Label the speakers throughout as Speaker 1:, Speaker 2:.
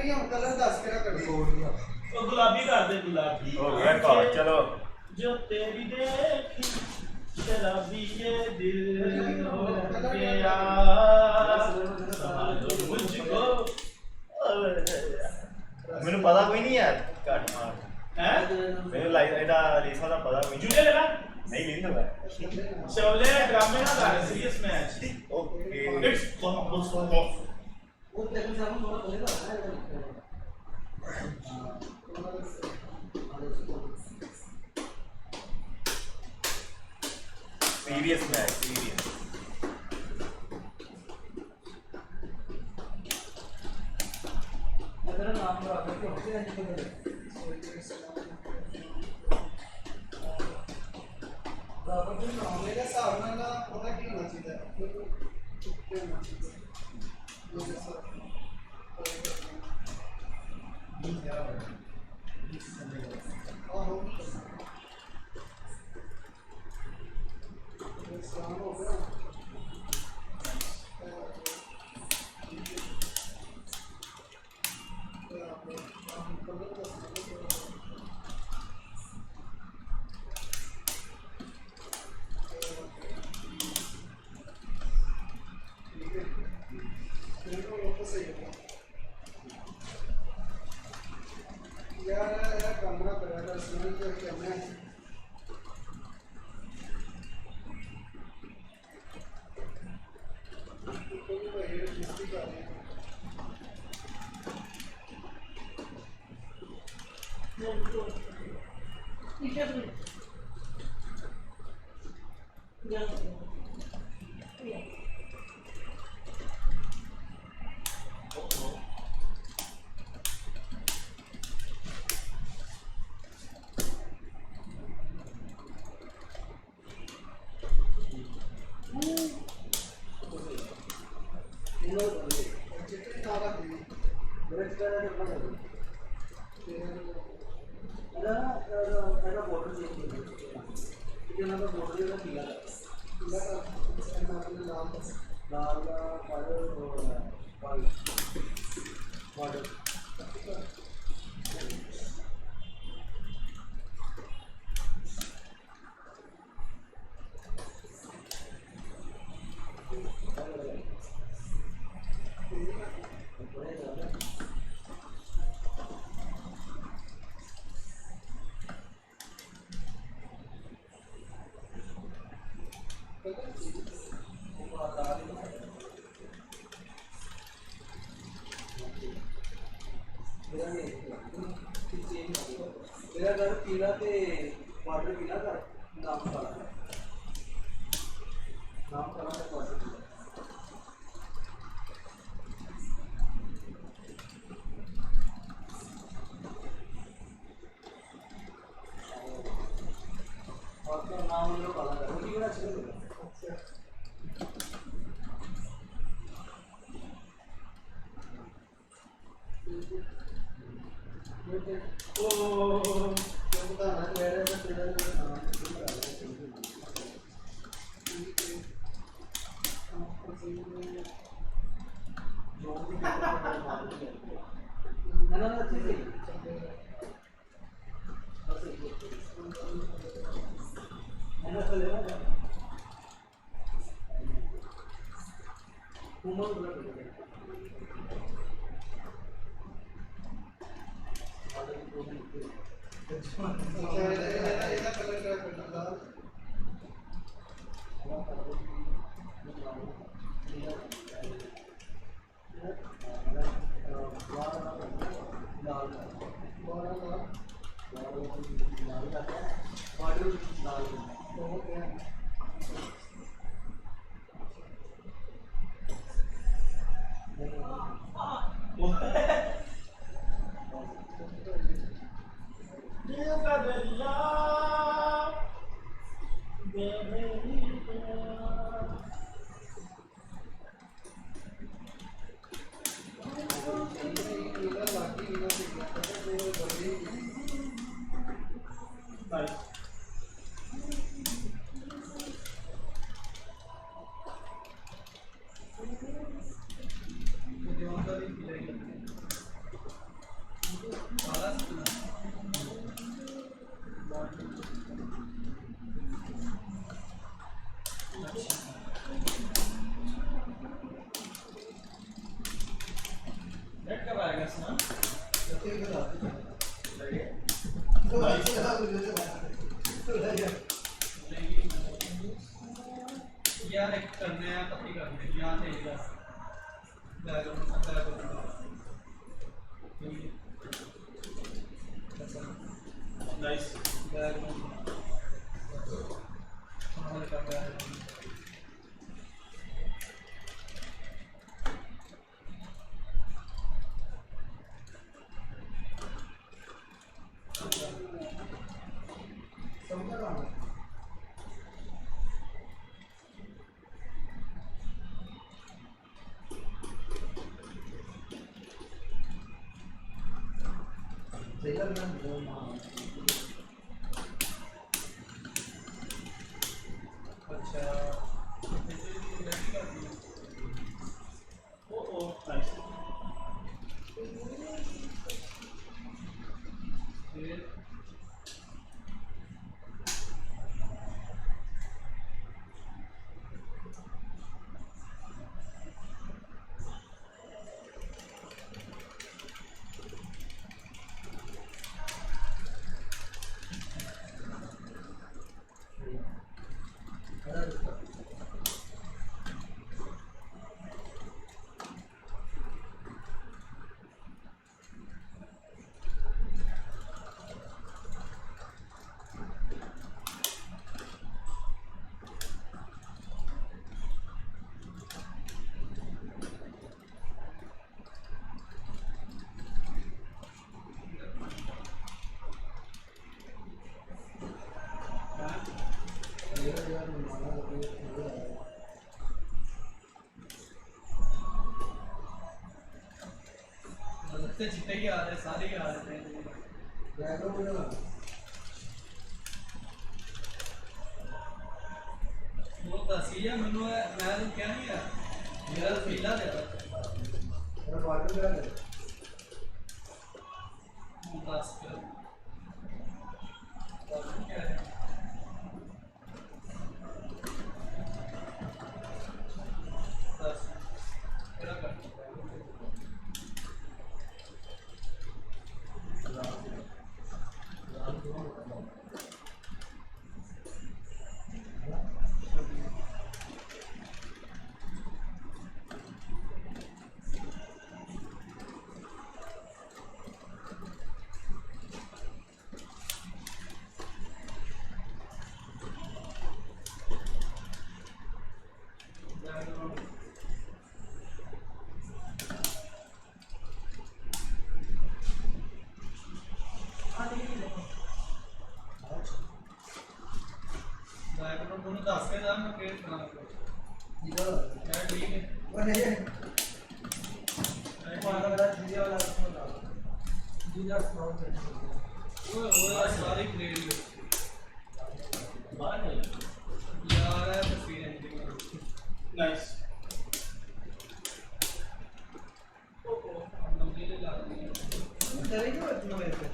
Speaker 1: करी हम कलर 10 केड़ा करी
Speaker 2: ओ गुलाबी कर दे गुलाबी
Speaker 3: हो गया कॉल चलो
Speaker 2: जो तेरी देखी शराबी ये दिल हो गया मुझको
Speaker 3: मैंने पता कोई नहीं यार काट मार
Speaker 2: हैं
Speaker 3: मेरे लाइफ एदा रीसा दा पता कोई
Speaker 2: जूनियर लेना
Speaker 3: नहीं लिंदा है
Speaker 2: शोले ड्रामे ना कर serious match
Speaker 3: okay
Speaker 2: it's combo
Speaker 1: वो लेकिन सब थोड़ा बोलेगा
Speaker 3: सीरियस मैच सीरियस
Speaker 1: अगर नाम रख के होते हैं तो दादा जी नाम मेरे हिसाब नाल पता की होना चाहिए होना चाहिए यार कमरा करा स्मेल के कैमरा मेरा घर पीला ते वाटर पीला का नाम काला है वाटर पीला और तो नाम लोग काला है वो भी बड़ा अच्छा है ओ क्या पता ना मेरे से तेरा नाम ना ना ठीक है ना चलेगा उमर बोला
Speaker 2: दरिया
Speaker 1: सारा सुना
Speaker 2: नेट कब आएगा इसमें
Speaker 1: यार एक करने हैं पति करने यहाँ से इधर बैकग्राउंड
Speaker 2: नाइस
Speaker 1: बैकग्राउंड हमारे का बैकग्राउंड सबका काम है सही लग रहा है अच्छा
Speaker 2: ओ ओ नाइस
Speaker 1: फिर लगते जितने ही आ रहे सारे ही आ रहे हैं वो दसी है मैंने मैं तो क्या नहीं है मेरा तो पीला दे दस क्या है दस तेरा कर बैकग्राउंड दोनों 10 के दाम में क्रिएट करना है यार ठीक है वो नहीं है वो वाला वीडियो वाला जीजा स्क्रॉल कर वो सारी क्रिएट
Speaker 2: बाहर नहीं
Speaker 1: यार है तस्वीर है
Speaker 2: नाइस
Speaker 1: ओ हम नंबर ला देंगे डरेंगे इतना मेरे पे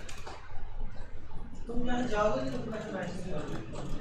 Speaker 1: तुम यहाँ जाओगे तो तुम्हें मैच नहीं होगा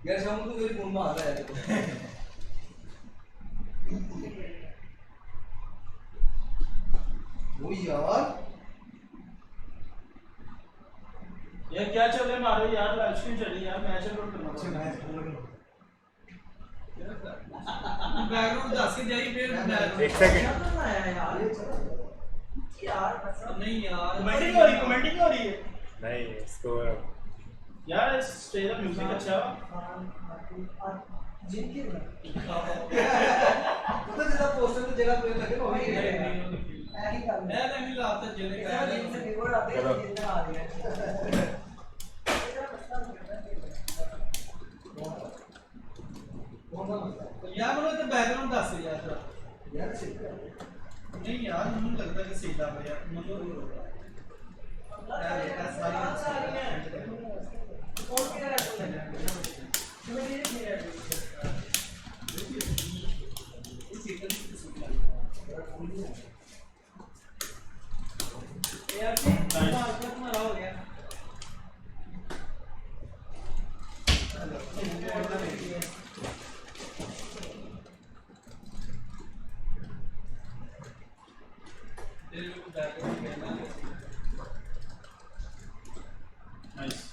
Speaker 1: यार शाम को मेरी फोन में आ रहा है वो यार
Speaker 2: ये क्या चल रहा है मारो यार लाइव स्ट्रीम चल रही है यार मैच अपलोड करना
Speaker 1: अच्छा
Speaker 2: पड़ेगा।
Speaker 1: मैच बैकग्राउंड 10 के जाई फिर
Speaker 3: एक सेकंड
Speaker 1: करना है यार यार नहीं यार
Speaker 2: कमेंटिंग हो रही है
Speaker 3: नहीं स्कोर
Speaker 2: यार इस स्टेज का म्यूजिक अच्छा है
Speaker 1: जिनके तेरा कोई लगे वो ही
Speaker 2: नहीं,
Speaker 1: है
Speaker 2: नहीं, वो नहीं।
Speaker 1: ऐसी कर
Speaker 2: मैं नहीं लाता जिन्हें
Speaker 1: तेरा दिन से रिकॉर्ड आते हैं दिन में आ रही है
Speaker 2: यार मुझे तो बैकग्राउंड दस यार थोड़ा।
Speaker 1: यार सिर्फ
Speaker 2: नहीं यार मुझे लगता है कि सीधा है यार मुझे नहीं होगा यार ये सारी
Speaker 1: और क्या है तुम्हें ये नहीं है
Speaker 2: इस सीधा
Speaker 1: यार तुम्हारा हो गया
Speaker 2: तेरे को बैकग्राउंड कहना है नाइस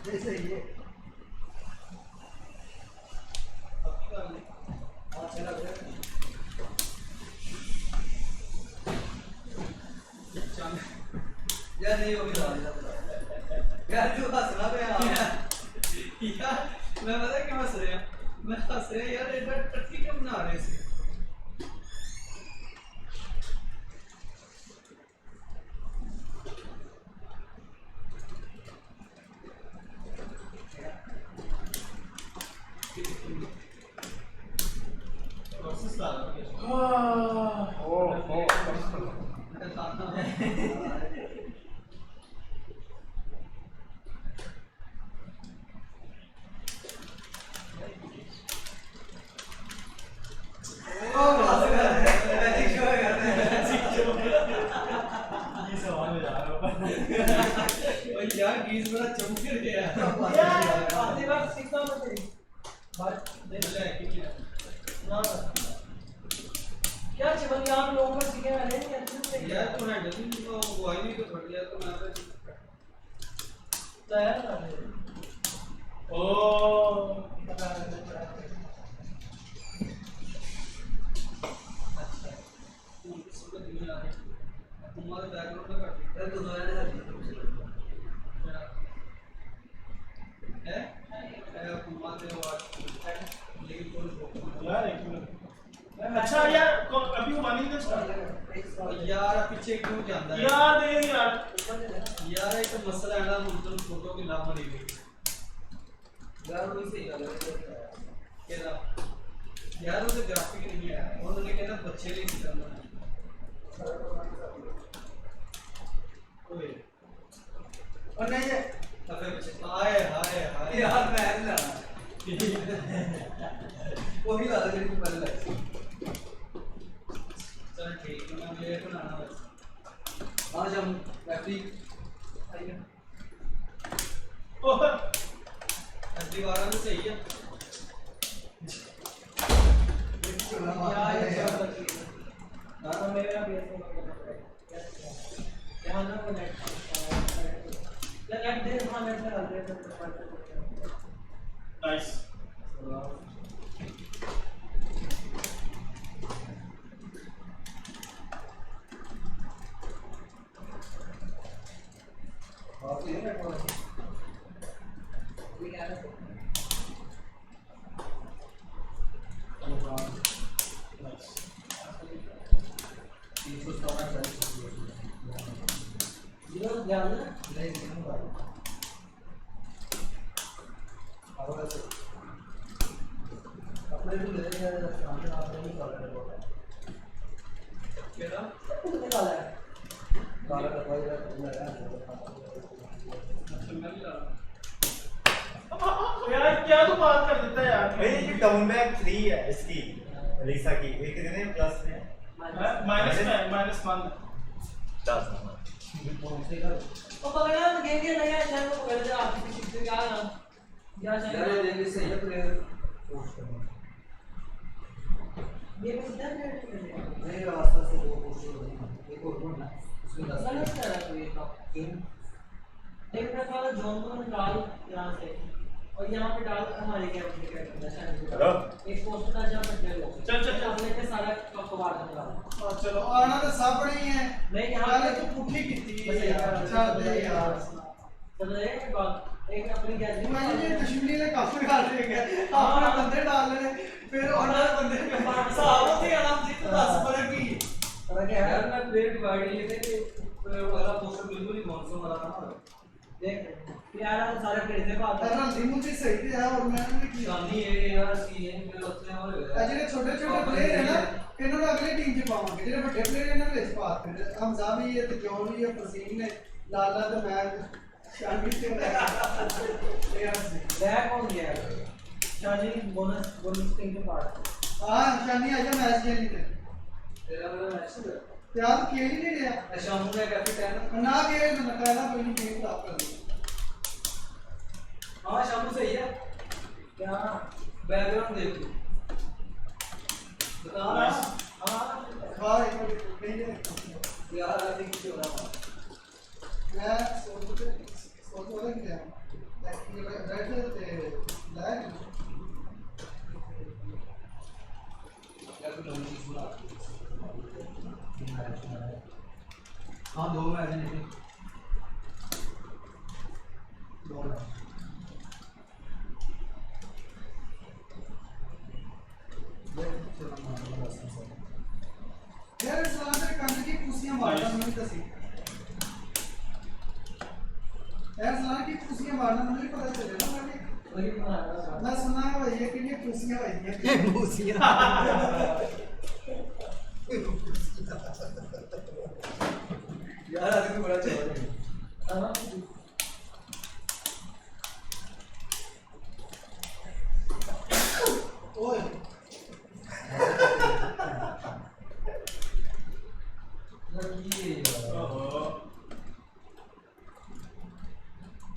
Speaker 1: जैसे ये यार नहीं होगी यार क्यों हंसना पे यार मैं पता क्यों हंस रहा मैं हंस रहा यार एक बार टट्टी क्यों बना रहे इसे
Speaker 2: प्रोसेस ला
Speaker 1: यार गीज बड़ा चमक गया
Speaker 2: यार,
Speaker 1: आते वक्त सीखता हूं तेरी बात
Speaker 2: दे ले कि
Speaker 1: ना क्या चमक यार लोगों को सीखे मैंने नहीं अच्छे से
Speaker 2: यार तो हैंडल नहीं तो वो आई नहीं तो फट गया तो मैं
Speaker 1: तैयार कर दे
Speaker 2: ओ
Speaker 1: अच्छा
Speaker 2: तू इसको दुनिया है तुम्हारे बैकग्राउंड में कट
Speaker 1: यार तो दोबारा
Speaker 2: है तुम्हारे आवाज लेकिन कोई यार एक मिनट अच्छा यार अभी वो बनी नहीं यार पीछे क्यों जाता है यार दे यार एक मसला है ना मुझे फोटो की ना बनी हुई
Speaker 1: यार वो सही लग रहा है
Speaker 2: केदा यार वो ग्राफिक नहीं है उन्होंने कहना बच्चे लिए नहीं करना ओए
Speaker 1: और नहीं है
Speaker 2: अबे बच्चे हाय हाय हाय
Speaker 1: यार मैं ना वो भी ला दे पहले लग
Speaker 2: चल ठीक है मैं मेरे बनाना बस
Speaker 1: आज हम बैटरी आइए
Speaker 2: ओह दीवार में सही है
Speaker 1: ना मेरा भी यहाँ ना वो नेट दे हाँ नेट लगा दे
Speaker 2: नाइस
Speaker 1: और ये नेट ये क्या है ध्यान नहीं अपने भी ले रहे हैं सामने आपने भी कॉल कर बोला
Speaker 2: केदा
Speaker 1: कितने काला है काला का कोई लगा
Speaker 2: अच्छा मैं भी ला यार क्या तो बात कर देता है यार
Speaker 3: भाई ये डाउन बैक 3 है इसकी रीसा की एक कितने प्लस में
Speaker 2: माइनस 1
Speaker 3: 10
Speaker 1: तो पकड़ा तो गेम के नहीं है चैनल को पकड़ दे आपकी पीछे से क्या नाम क्या चैनल ये देखिए सही है प्लेयर पोस्ट करना ये भी इधर नहीं रास्ता से दो पोस्ट हो रही एक और बोलना उसमें 10 गलत कर रहा है तो ये काम लेकिन मैं वाला जोन को निकाल यहां से और यहाँ पे डाल हमारे क्या करना
Speaker 3: हेलो
Speaker 1: एक पोस्ट का जब बच्चे लोग
Speaker 2: चल चल चल
Speaker 1: लेके सारा कबाड़ निकाल
Speaker 2: हाँ, चलो आना तो सब नहीं है
Speaker 1: नहीं यहाँ
Speaker 2: पहले तो पुट्ठी की थी अच्छा दे यार
Speaker 1: चलो एक बात एक अपनी गैलरी
Speaker 2: मैं ये दुश्मनी ने काफी डाल दिए अपने बंदे डाल रहे फिर और बंदे साहब होते आराम से तो 10 फर्क की
Speaker 1: अरे क्या है मैं प्लेट डिवाइड ये थे कि वाला पोस्टर बिल्कुल ही कौन वाला था देख यार हम सारे प्लेट से बात
Speaker 2: अरे रंदी मुझे सही थे यार और मैंने की
Speaker 1: शादी है यार सी है फिर उसने और
Speaker 2: ਜਿਹੜੇ ਛੋਟੇ ਛੋਟੇ ਪਲੇਅਰ ਹੈ ਨਾ ਇਹਨਾਂ ਨੂੰ ਅਗਲੇ ਟੀਮ 'ਚ ਪਾਵਾਂਗੇ ਜਿਹੜੇ ਵੱਡੇ ਪਲੇਅਰ ਇਹਨਾਂ ਵਿੱਚ ਪਾਤੇ ਹਮਜ਼ਾ ਵੀ ਹੈ ਤੇ ਜੋਨ ਵੀ ਹੈ ਫਰਸੀਨ ਨੇ ਲਾਲਾ ਤੇ ਮੈਂ ਸ਼ਾਨੀ ਤੇ
Speaker 1: बैक हो गया शादी बोनस टीम के पार्ट
Speaker 2: ਹਾਂ ਸ਼ਾਨੀ ਆ ਜਾ ਮੈਚ ਖੇਲਣੀ ਤੇ
Speaker 1: तेरा वाला मैच है
Speaker 2: ਤੇ ਆਪ ਖੇਲ ਹੀ ਨਹੀਂ ਰਿਹਾ
Speaker 1: शाम को कैपिटन
Speaker 2: ਨਾ ਖੇਲ ਨਾ कहना कोई नहीं गेम खराब कर दी
Speaker 1: हाँ शाम को सही है क्या बैकग्राउंड देख बता हाँ
Speaker 2: खा एक मिनट नहीं है
Speaker 1: यार आई थिंक क्यों रहा
Speaker 2: मैं सोच वाला क्या बैठे थे लाइव
Speaker 1: या तो लोग सुना हाँ दो मैच नहीं दो मैच
Speaker 2: यार सलाम तेरे कंध की कुर्सियां मारना मुझे दसी यार सलाम की कुर्सियां मारना मुझे पता चले ना मैं सुना है भाई ये कि ये कुर्सियां भाई ये कुर्सियां
Speaker 1: यार आज तो बड़ा चल रहा है
Speaker 2: ओए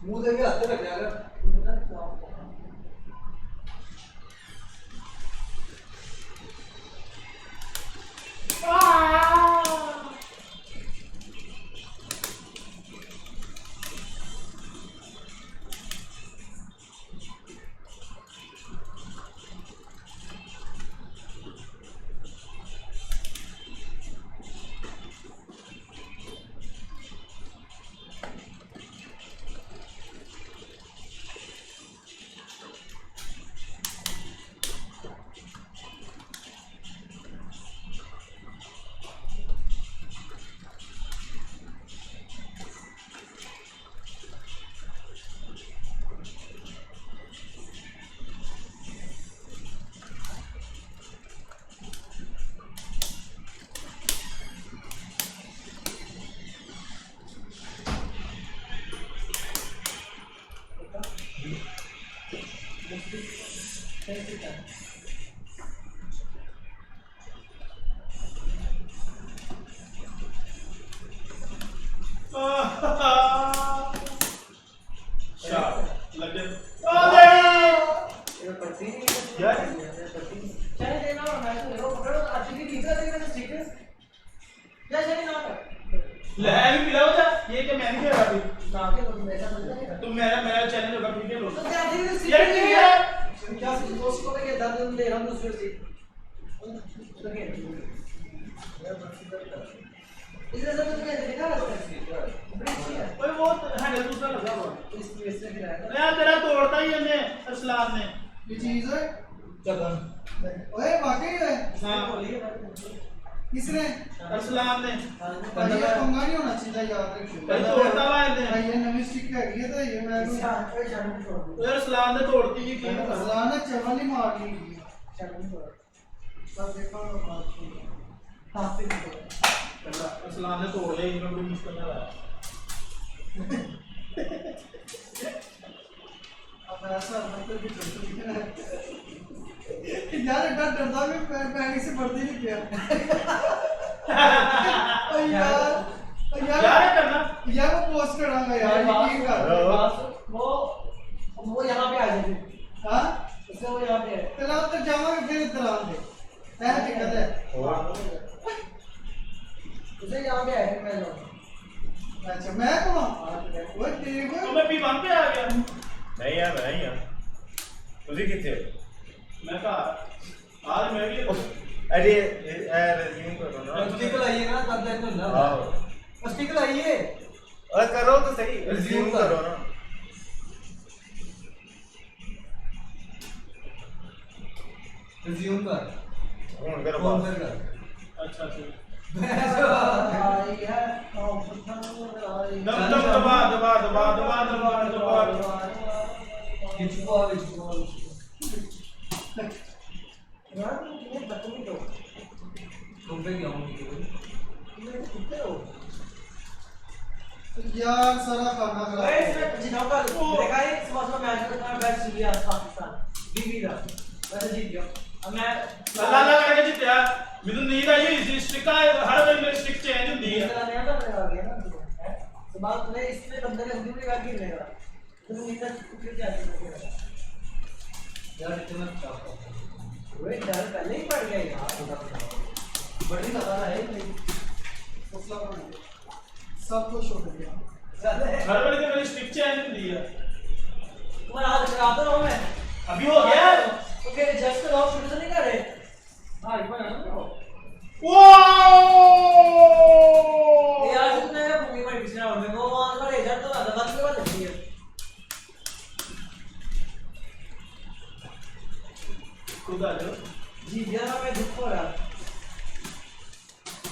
Speaker 1: मुंह देके हाथ रख जाएगा किसने असलाम ने
Speaker 2: भाई ये पंगा नहीं होना चाहिए याद रखियो
Speaker 1: भाई तोड़ता हुआ है
Speaker 2: भाई ये नवी स्टिक है ये तो ये मैं
Speaker 1: यार असलाम ने तोड़ती है कि
Speaker 2: असलाम ने चवल ही मार ली सब देखो हाथ पे
Speaker 1: असलाम ने तोड़ लिया इन्होंने कोई मुश्किल ना आया
Speaker 2: अब ऐसा मतलब कि यार डर डरता भी पैर से बढ़ती नहीं किया यार
Speaker 1: करना
Speaker 2: यार वो पोस्ट करांगा यार यकीन कर
Speaker 1: वो यहाँ पे आ जाते
Speaker 2: हाँ
Speaker 1: उससे वो यहाँ पे है
Speaker 2: चलो अब तक जावांगे फिर इधर आएंगे ऐसा दिक्कत है
Speaker 1: उसे यहाँ पे आए मैं जाऊँ
Speaker 2: अच्छा मैं कौन वो ठीक है
Speaker 1: तो मैं भी वहाँ पे आ गया
Speaker 3: नहीं यार मैं ही हूं ਤੁਸੀਂ ਕਿੱਥੇ ਹੋ?
Speaker 2: मैं कहा आज मैं भी
Speaker 3: अरे रिज्यूम करो ना।
Speaker 1: स्टिक लाइए ना तब तक तो ना
Speaker 3: हाँ
Speaker 1: स्टिक लाइए
Speaker 3: और करो तो सही, रिज्यूम करो ना।
Speaker 1: रिज्यूम कर
Speaker 3: फोन करो
Speaker 1: फोन
Speaker 3: बात।
Speaker 1: कर
Speaker 2: अच्छा अच्छा
Speaker 1: आई है
Speaker 2: दम दम दबा दबा दबा दबा दबा दबा
Speaker 1: किचको यार ये बदतमीज हो तुम पे क्या होंगी तुम कितने हो
Speaker 4: यार सारा खाना खराब
Speaker 1: भाई इसमें जिनाओ का देखा है इस मौसम में मैच में बैट सीरिया पाकिस्तान बीबी का वैसे जीत गया अब मैं
Speaker 2: ला ला करके जीतया ਮੈਨੂੰ ਨੀਂਦ ਆਈ ਹੋਈ ਸੀ ਸਟਿਕਾਂ हर वे मेरी स्टिक चेंज ਹੁੰਦੀ है
Speaker 1: तेरा नया तो आ गया ना तो बात ने इसमें बंदे ने हुक्म लगा के लेगा तुम नींद कुछ क्या यार इतना चाहता वे डर पहले ही पड़ गया यार बड़ी लगा है
Speaker 4: मसला बन गया सब कुछ हो गया
Speaker 2: हर वे मेरी स्टिक चेंज ਹੁੰਦੀ है
Speaker 1: तुम्हारा हाथ खराब तो रहा हूं मैं
Speaker 2: अभी हो गया
Speaker 1: तो क्या जस्ट करो शुरू से नहीं करे हां इतना ना
Speaker 2: वाओ
Speaker 1: यार तुमने भूमि में पिछड़ा और मैं वो वहां पर इधर तो आधा बात के बाद लगती है
Speaker 2: खुद आ जाओ
Speaker 1: जी यार मैं दुख हो रहा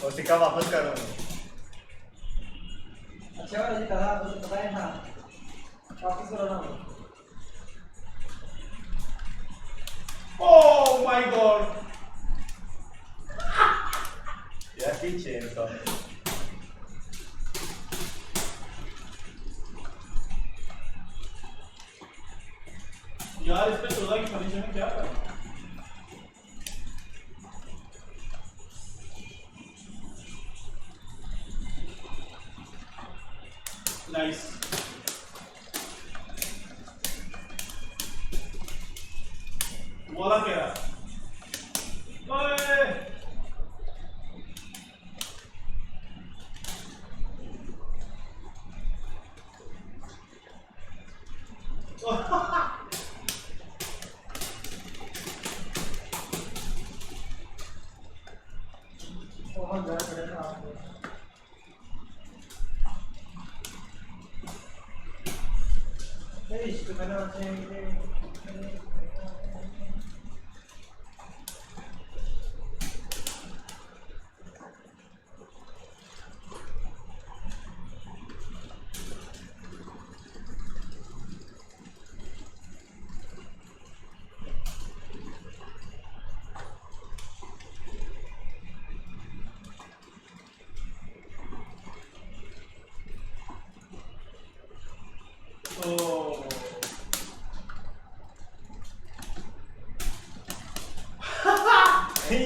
Speaker 3: और सिक्का वापस करो।
Speaker 1: अच्छा वाला जी कहा तो पता है ना वापस करो ना
Speaker 2: ओह माय गॉड
Speaker 3: यार की चेन का
Speaker 2: यार इस पे 14 की कंडीशन में क्या करना नाइस बोला क्या ओए
Speaker 1: बहुत ज्यादा पड़ेगा आपको नहीं इसको मैंने चाहिए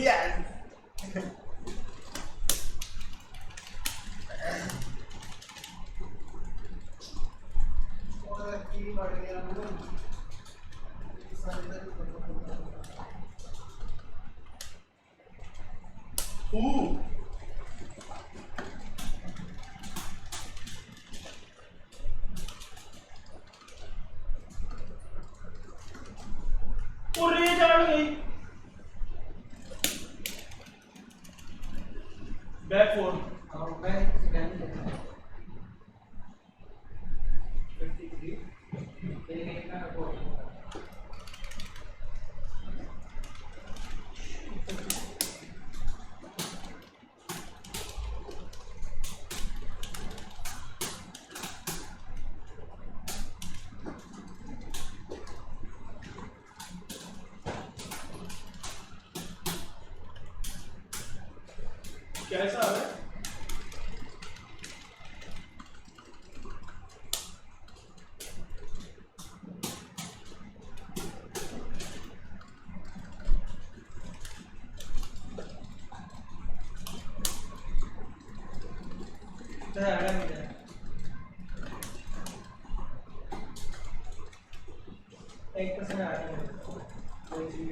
Speaker 3: यस
Speaker 4: और की बढ़ गया मुझे सारे इधर
Speaker 2: और ये चढ़ गई बैक फोर
Speaker 1: हाँ मैं सेकंड देखा 53 तेरे का रिपोर्ट
Speaker 2: कैसा है
Speaker 1: तो है आगे में एक परसेंट आगे में कोई चीज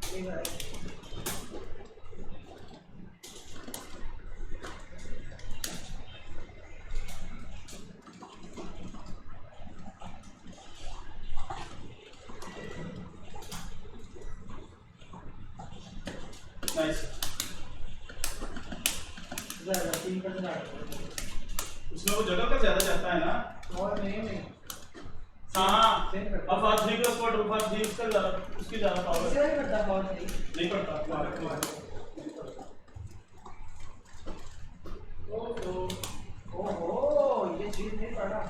Speaker 1: नहीं है
Speaker 2: नाइस
Speaker 1: ज़्यादा 3%
Speaker 2: उसमें वो जगह का ज्यादा जाता है ना
Speaker 1: और नहीं
Speaker 2: हाँ अब बात ठीक है उसको ड्रूप बात ठीक उसका ज्यादा उसकी ज्यादा पावर
Speaker 1: इसे नहीं करता पावर
Speaker 2: नहीं पड़ता
Speaker 1: ओहो ये चीज नहीं पड़ा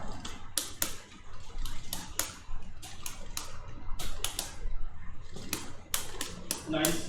Speaker 2: नाइस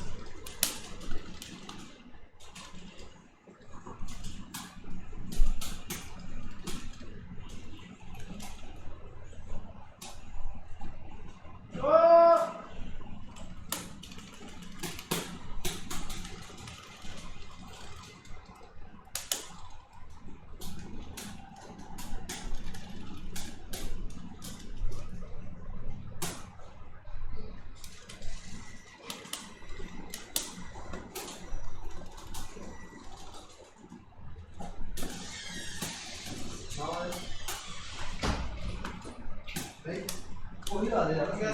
Speaker 1: वही ला दे यार क्या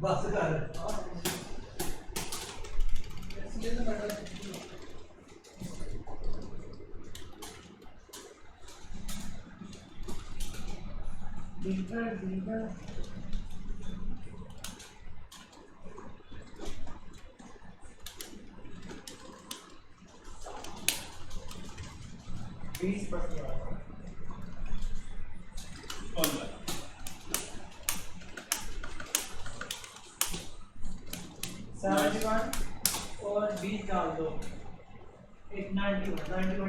Speaker 1: बस कर इसलिए तो बैठा दीगर और 20 डाल दो एक 91 डैमेज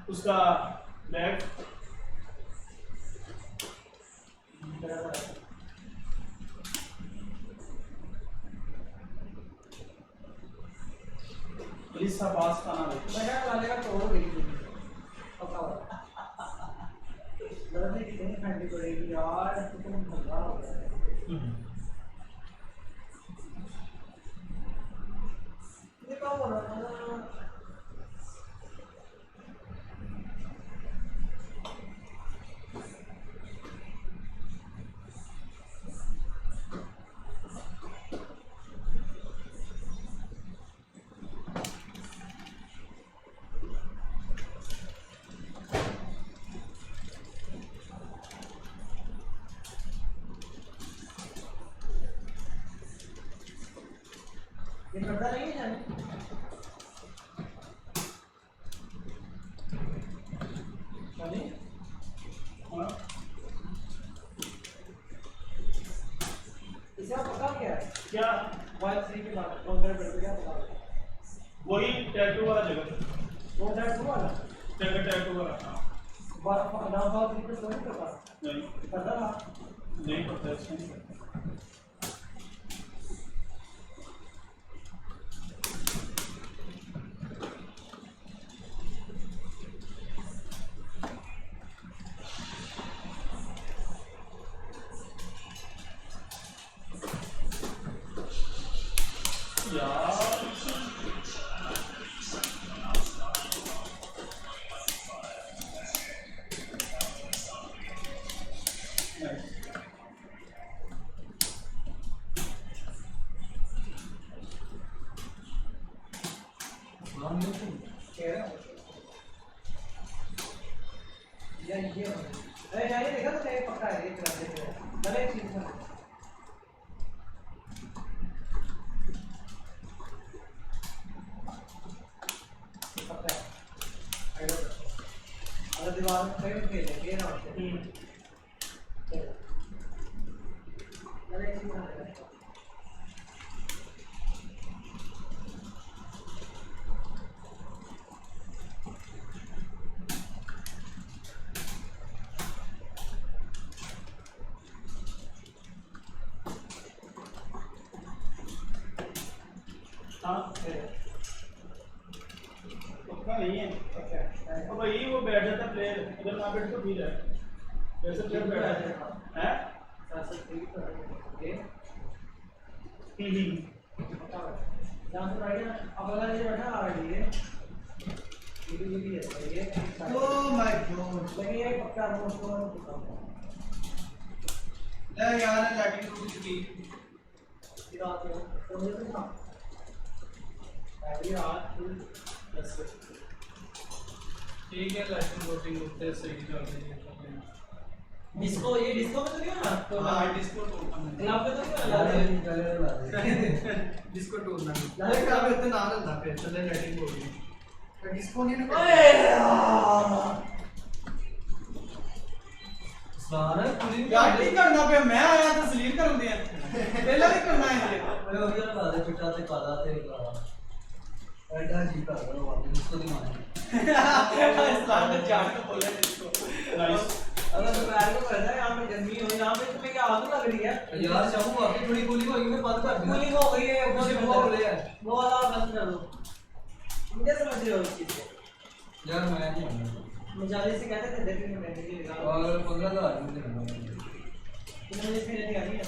Speaker 2: उसका बैग पुलिस का पास खाना
Speaker 1: मेरा वाले का तोड़ गई पक्का लड़ने की नहीं ठंडी पड़ेगी यार तुम भगा हो गया ये कब हो रहा है ये करता नहीं है जाने चलिए
Speaker 2: हाँ
Speaker 1: इसे आप पता क्या है
Speaker 2: क्या
Speaker 1: 1-3 के बाद काउंटर करके क्या पता
Speaker 2: वही टैटू वाला जगह
Speaker 1: वो टैटू वाला
Speaker 2: टैटू वाला हाँ
Speaker 1: नाम बात नहीं तो नहीं करता
Speaker 2: नहीं
Speaker 1: करता था
Speaker 2: नहीं पता इसमें नहीं पता
Speaker 1: अरे जाइए देखा तो क्या पक्का है एक तरह से भले एक चीज में पक्का है अगर दीवार में कहीं खेले ये ना होते भले एक चीज में पक्का नहीं है अब भाई वो बैठ जाता प्लेयर अगर ना बैठ तो फिर है वैसे प्लेयर बैठ जाता है जहाँ से बैठे अब अगर ये बैठा आ रही है ये भी है ये ओह माय गॉड लेकिन ये पक्का रोज को ले यार लैटिन रूट की
Speaker 4: रात को तो मुझे तो ना अभी रात फुल बस
Speaker 2: ठीक है लैटिन वोटिंग होते सही चल रही है
Speaker 4: डिस्को ये डिस्को में तो नहीं होना तो
Speaker 1: हां डिस्को टूर्नामेंट
Speaker 4: क्लब में तो नहीं होना
Speaker 1: डिस्को टूर्नामेंट ले क्लब इतने ना लंदा फिर चले लैटिन बोल डिस्को नहीं ना
Speaker 4: ओए सारा पूरी
Speaker 1: यार नहीं करना पे मैं आया तो सलील कर दिया पहले नहीं करना है ये
Speaker 4: ओए हो गया बात चिट्टा ते काला ते काला ऐसा जी कर रहा हूं इसको नहीं माने
Speaker 1: इस्लाम में जान को बोले डिस्को
Speaker 2: नाइस
Speaker 4: अगर मैं को करना है यहां पे जन्मी हो यहां पे तुम्हें क्या आग लग रही है यार चाहूं आपकी थोड़ी कूलिंग होगी मैं बंद कर दूं कूलिंग हो गई है कुछ वो हो रहा है वो वाला बंद कर दो मुझे समझ रहे हो इस चीज को
Speaker 3: यार मैं नहीं हूं
Speaker 4: मुझे से कहते थे देखने में मैंने भी लगा
Speaker 3: और 15000 मुझे लगा
Speaker 4: तुम्हें इसमें नहीं आ रही है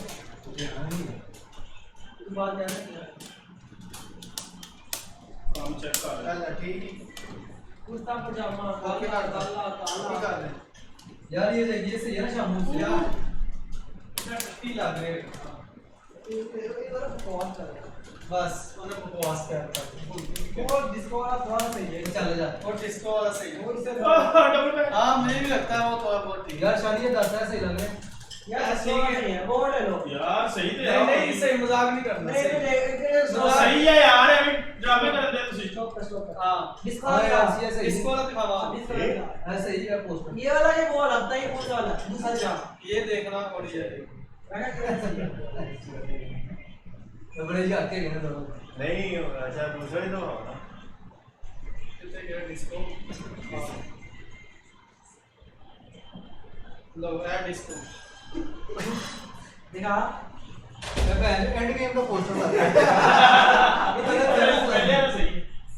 Speaker 3: मुझे नहीं
Speaker 4: तुम बात जाने की
Speaker 2: काम चेक कर
Speaker 1: चल ठीक है
Speaker 4: कुर्ता पजामा
Speaker 1: कॉपी
Speaker 4: काला
Speaker 1: कर
Speaker 4: काला
Speaker 1: कॉपी
Speaker 4: काला
Speaker 1: कर ले
Speaker 3: यार ये सही है ना शामू से
Speaker 1: यार टट्टी लग रहे
Speaker 4: ये वाला बकवास कर रहा है
Speaker 1: बस उन्हें बकवास करता
Speaker 4: और डिस्को वाला थोड़ा सही है
Speaker 3: चल जा
Speaker 1: और डिस्को वाला सही है
Speaker 4: वो इससे
Speaker 2: डबल बैक
Speaker 1: हाँ मुझे भी लगता है वो थोड़ा बहुत ठीक है
Speaker 3: यार शानी ये 10 है सही लग रहे हैं
Speaker 4: यार ठीक है वो ले लो
Speaker 2: यार सही थे
Speaker 1: नहीं नहीं सही मजाक नहीं करना
Speaker 4: नहीं
Speaker 1: सही
Speaker 4: नहीं
Speaker 2: तो सही है यार अभी ड्रामे कर दे तुसी
Speaker 4: स्टॉप
Speaker 1: हाँ
Speaker 4: डिस्को
Speaker 3: हाँ
Speaker 4: वाला
Speaker 3: यार ये सही
Speaker 1: डिस्को वाला दिखावा
Speaker 3: ऐसा ही है पोस्टर
Speaker 4: ये वाला ये वो लगता है कौन सा वाला दूसरा जा
Speaker 1: ये देखना और ये
Speaker 4: मैंने क्या सही है
Speaker 3: तो बड़े ही आके गए दोनों
Speaker 5: नहीं अच्छा दूसरा ही तो होगा
Speaker 1: कितने गया डिस्को लो है डिस्को
Speaker 4: दिखा
Speaker 3: एंड गेम का पोस्टर था
Speaker 2: पहले वाला सही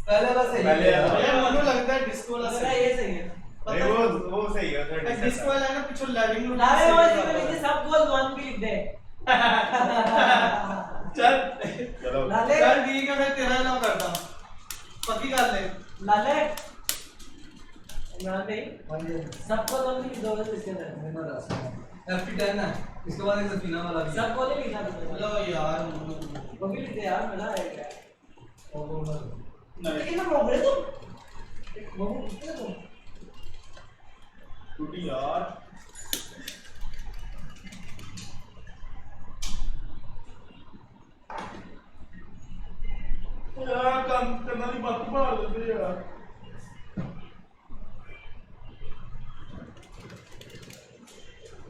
Speaker 3: पहले वाला सही
Speaker 5: पहले
Speaker 3: है
Speaker 5: वाला।
Speaker 1: ये मुझे लगता है डिस्को वाला
Speaker 4: मेरा
Speaker 1: सही
Speaker 4: ये सही है
Speaker 5: नहीं वो सही है थोड़ा
Speaker 1: डिस्को वाला है ना पीछे लैविंग रूम
Speaker 4: लावे वो इसमें लिखे सब गोल वन भी लिख दे
Speaker 1: चल
Speaker 5: चलो
Speaker 4: लाले
Speaker 1: चल ठीक है मैं तेरा नाम करता हूं पक्की कर ले
Speaker 4: लाले ना नहीं
Speaker 3: हाँ जी
Speaker 4: सब गोल वन भी दो इसके अंदर
Speaker 3: मैंने रास्ता FT10 है इसके बाद एक सफीना वाला भी
Speaker 4: सब गोल ही लिखा था
Speaker 1: लो यार
Speaker 4: वो भी लिख दे यार मेरा है क्या
Speaker 2: नहीं
Speaker 4: लेकिन मैं बोल रहे तुम वो कितने तुम
Speaker 2: टूटी यार यार काम करना नहीं बात मार देते यार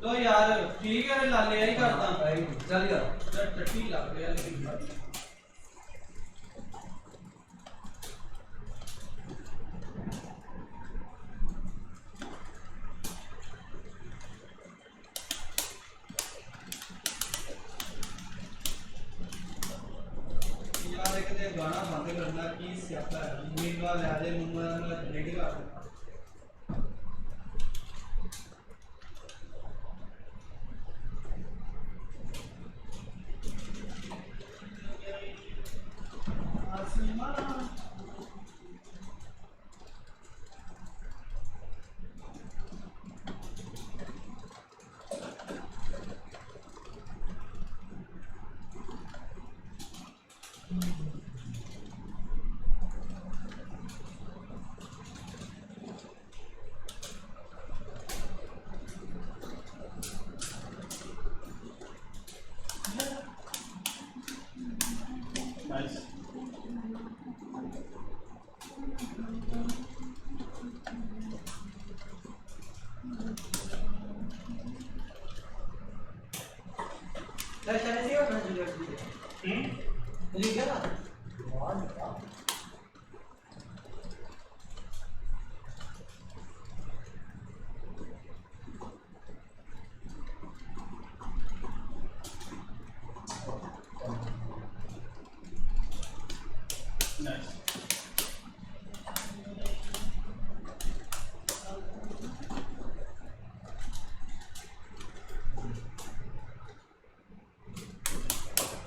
Speaker 1: लो यार ठीक है मैं लाले ही करता हूं
Speaker 3: चल यार
Speaker 1: टट्टी लग गया लेकिन यार एक दे गाना बंद करना की सियापा है उम्मीदवार ले दे मुंबई में रेडी कर देना
Speaker 2: नाइस
Speaker 4: दर्शन से और ना जुड़ लिख गया ना
Speaker 2: नाइस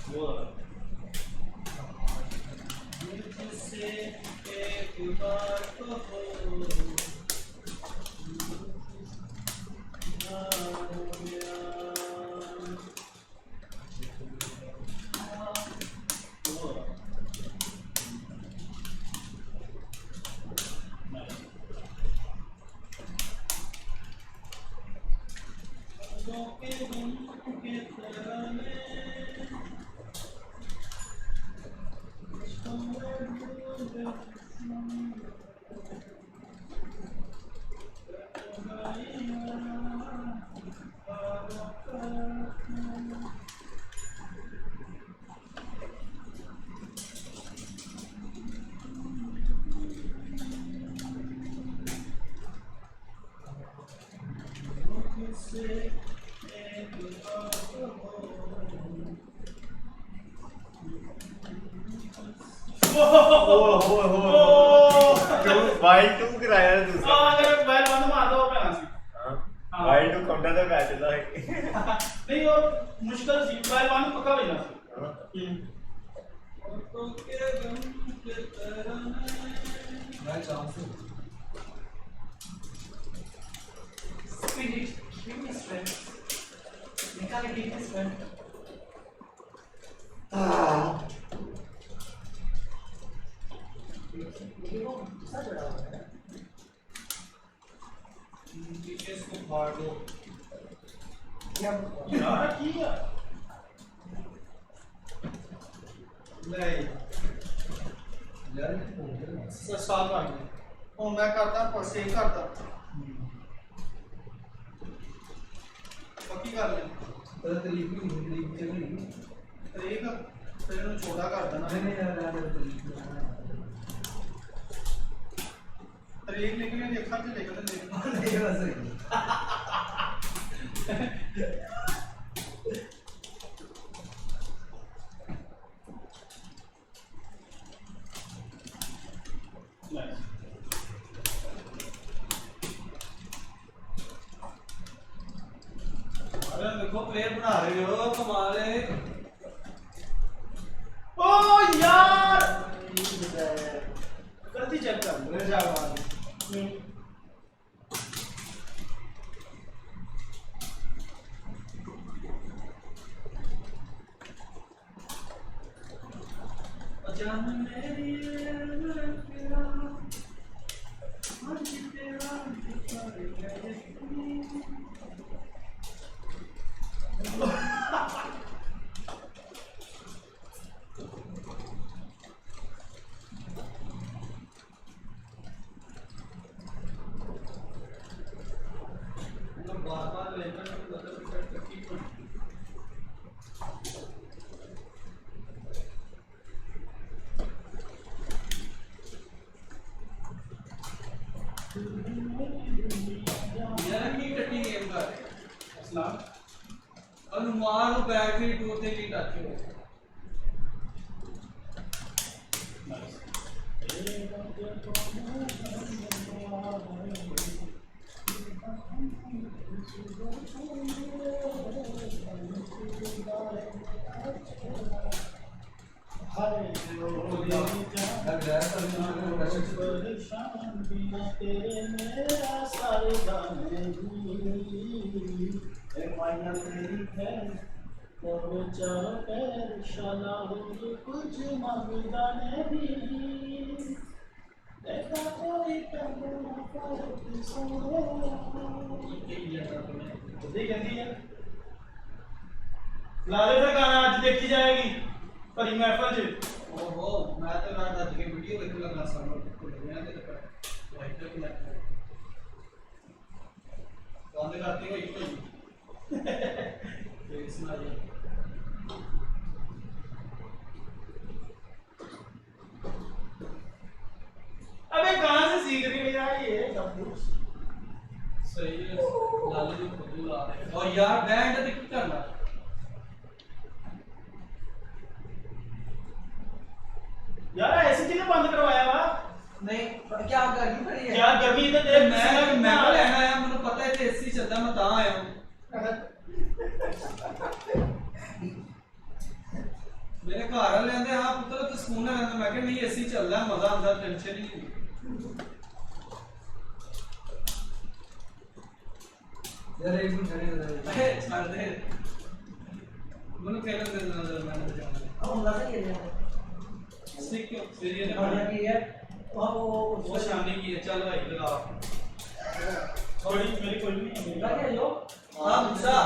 Speaker 2: वो
Speaker 1: मुझसे एक बार तो हो ना हो गया
Speaker 5: वाइल्ड 2 कराया था दूसरा
Speaker 2: अगर बैल बंद मार दो पैना सी
Speaker 5: हां वाइल्ड 2 काउंटर तो बैठ था
Speaker 2: नहीं वो मुश्किल सी बैल बंद पक्का बजना सी
Speaker 4: मैं chance spirit give me strength निकाल give me strength ये वो गुस्सा चढ़ा हुआ है
Speaker 1: पीछे इसको फाड़ दो
Speaker 4: क्या
Speaker 2: यार की है
Speaker 1: नहीं
Speaker 4: यार
Speaker 1: साफ आ गया ਹੁਣ ਮੈਂ ਕਰਦਾ ਪਰ ਸੇਵ ਕਰਦਾ ਪੱਕੀ ਕਰ ਲੈ
Speaker 4: तेरा तरीक चल रही
Speaker 1: ਤਰੀਕ ਫਿਰ ਇਹਨੂੰ ਛੋਟਾ ਕਰ ਦੇਣਾ
Speaker 4: नहीं यार
Speaker 1: ਤਰੀਕ ਲਿਖਣੇ ਦੇ ਅੱਖਰ ਤੇ ਲਿਖ ਦਿੰਦੇ
Speaker 4: नहीं बस
Speaker 2: नाइस
Speaker 1: अरे देखो प्लेयर बना रहे हो कमाल है
Speaker 2: ओ यार गलती चेक कर
Speaker 1: मेरे जागवान अचानक मेरी तेरा आज तेरा बार-बार लेकर मतलब की यार की कटी गेम का
Speaker 2: अस्सलाम
Speaker 1: अनुमान बैटरी टू ते की टच हो
Speaker 4: लग रहा
Speaker 2: कुछ मांगदा नहीं देखा कोई कहती है लाले का गाना आज देखी जाएगी भरी महफल च
Speaker 1: ओहो मैं तो ना दर्ज के वीडियो देख लगा सामने को मैं तो वाइट के लग बंद करती हो इसको तो इसमें ये
Speaker 2: अबे कहां से सीख रही है यार ये सब कुछ
Speaker 1: सही है लाले जी खुद ला रहे हैं। और यार बैंड तो की करना
Speaker 2: यार ऐसी चीजें बंद करवाया वा
Speaker 4: नहीं क्या गर्मी पड़ी है
Speaker 2: क्या गर्मी तो
Speaker 1: ते
Speaker 2: देख
Speaker 1: मैं को लेना आया मैंने पता है ते एसी चलदा मैं ता आया हूं मेरे घर वाले आंदे हां पुत्र तो सुकून है मैं कहा नहीं एसी चलदा है मजा आंदा टेंशन ही नहीं
Speaker 4: यार एक मिनट खड़े हो
Speaker 1: छोड़ दे मैंने खेलने दे नजर मैंने जाना
Speaker 4: अब हम लाते खेलने
Speaker 1: सीख के फिर ये
Speaker 4: बढ़िया की है
Speaker 1: वो शामी की है चल भाई लगा
Speaker 2: थोड़ी मेरी कोई नहीं है
Speaker 4: लगा लो हमजा